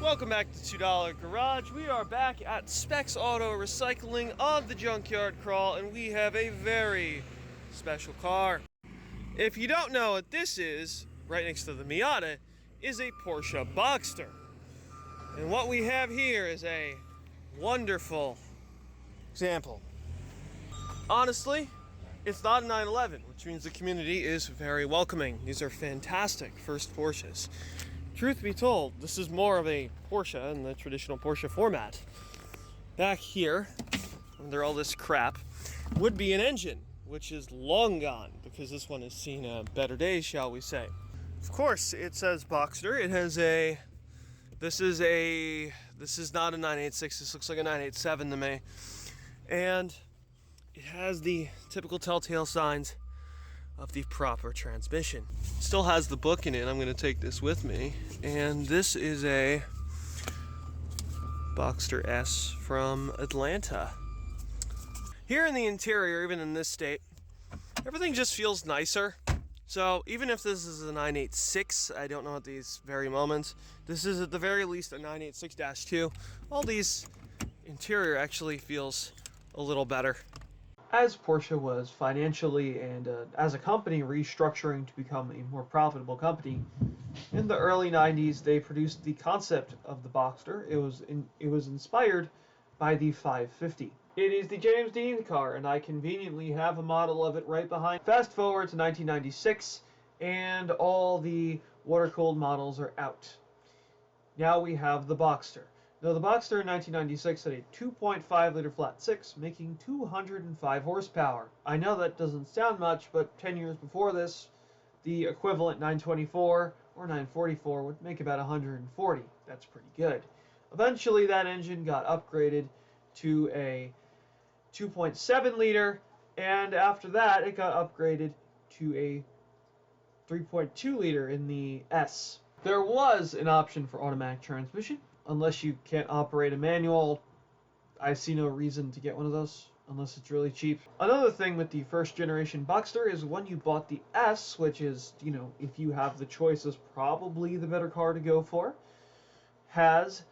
Welcome back to $2 Garage. We are back at Specs Auto Recycling on the Junkyard Crawl, and we have a very special car. If you don't know what this is, right next to the Miata, is a Porsche Boxster. And what we have here is a wonderful example. Honestly, it's not a 911, which means the community is very welcoming. These are fantastic first Porsches. Truth be told, this is more of a Porsche in the traditional Porsche format. Back here, under all this crap, would be an engine, which is long gone, because this one has seen better days, shall we say. Of course, it says Boxster. It has a... This is not a 986. This looks like a 987 to me. And it has the typical telltale signs of the proper transmission. Still has the book in it. I'm going to take this with me. And this is a Boxster S from Atlanta. Here in the interior, even in this state, everything just feels nicer. So even if this is a 986, I don't know at these very moments, this is at the very least a 986-2. All these interior actually feels a little better. As Porsche was financially and as a company restructuring to become a more profitable company, in the early 90s they produced the concept of the Boxster. It was inspired by the 550. It is the James Dean car, and I conveniently have a model of it right behind. Fast forward to 1996, and all the water-cooled models are out. Now we have the Boxster. Now, the Boxster in 1996 had a 2.5-liter flat six, making 205 horsepower. I know that doesn't sound much, but 10 years before this, the equivalent 924 or 944 would make about 140. That's pretty good. Eventually, that engine got upgraded to a 2.7-liter, and after that, it got upgraded to a 3.2-liter in the S. There was an option for automatic transmission. Unless you can't operate a manual, I see no reason to get one of those, unless it's really cheap. Another thing with the first generation Boxster is when you bought the S, which is, if you have the choice, is probably the better car to go for, has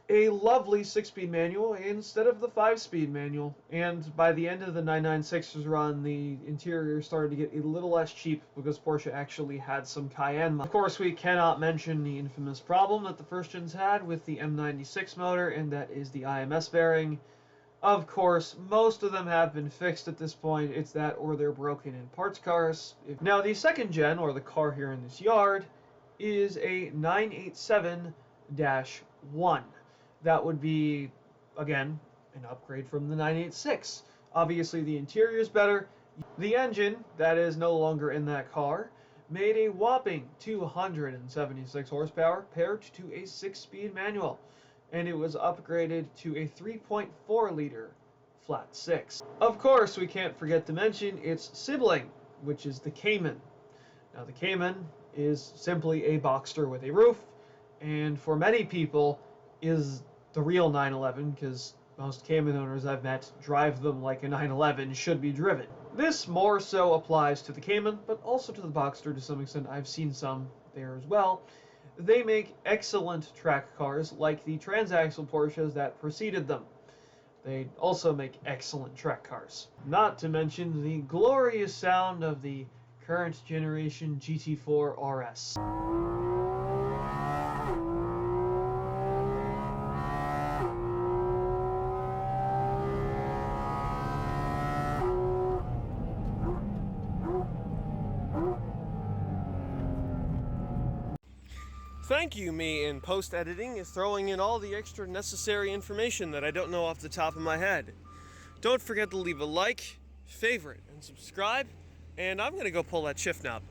a lovely 6-speed manual instead of the 5-speed manual. And by the end of the 996's run, the interior started to get a little less cheap because Porsche actually had some Cayenne. Of course, we cannot mention the infamous problem that the first gens had with the M96 motor, and that is the IMS bearing. Of course, most of them have been fixed at this point. It's that or they're broken in parts cars. Now, the second gen, or the car here in this yard, is a 987-1. That would be, again, an upgrade from the 986. Obviously, the interior is better. The engine, that is no longer in that car, made a whopping 276 horsepower paired to a 6-speed manual, and it was upgraded to a 3.4-liter flat 6. Of course, we can't forget to mention its sibling, which is the Cayman. Now, the Cayman is simply a Boxster with a roof, and for many people is the real 911, because most Cayman owners I've met drive them like a 911 should be driven. This more so applies to the Cayman, but also to the Boxster to some extent. I've seen some there as well. They make excellent track cars like the transaxle Porsches that preceded them. They also make excellent track cars. Not to mention the glorious sound of the current generation GT4 RS. Thank you, me in post-editing is throwing in all the extra necessary information that I don't know off the top of my head. Don't forget to leave a like, favorite, and subscribe, and I'm going to go pull that shift knob.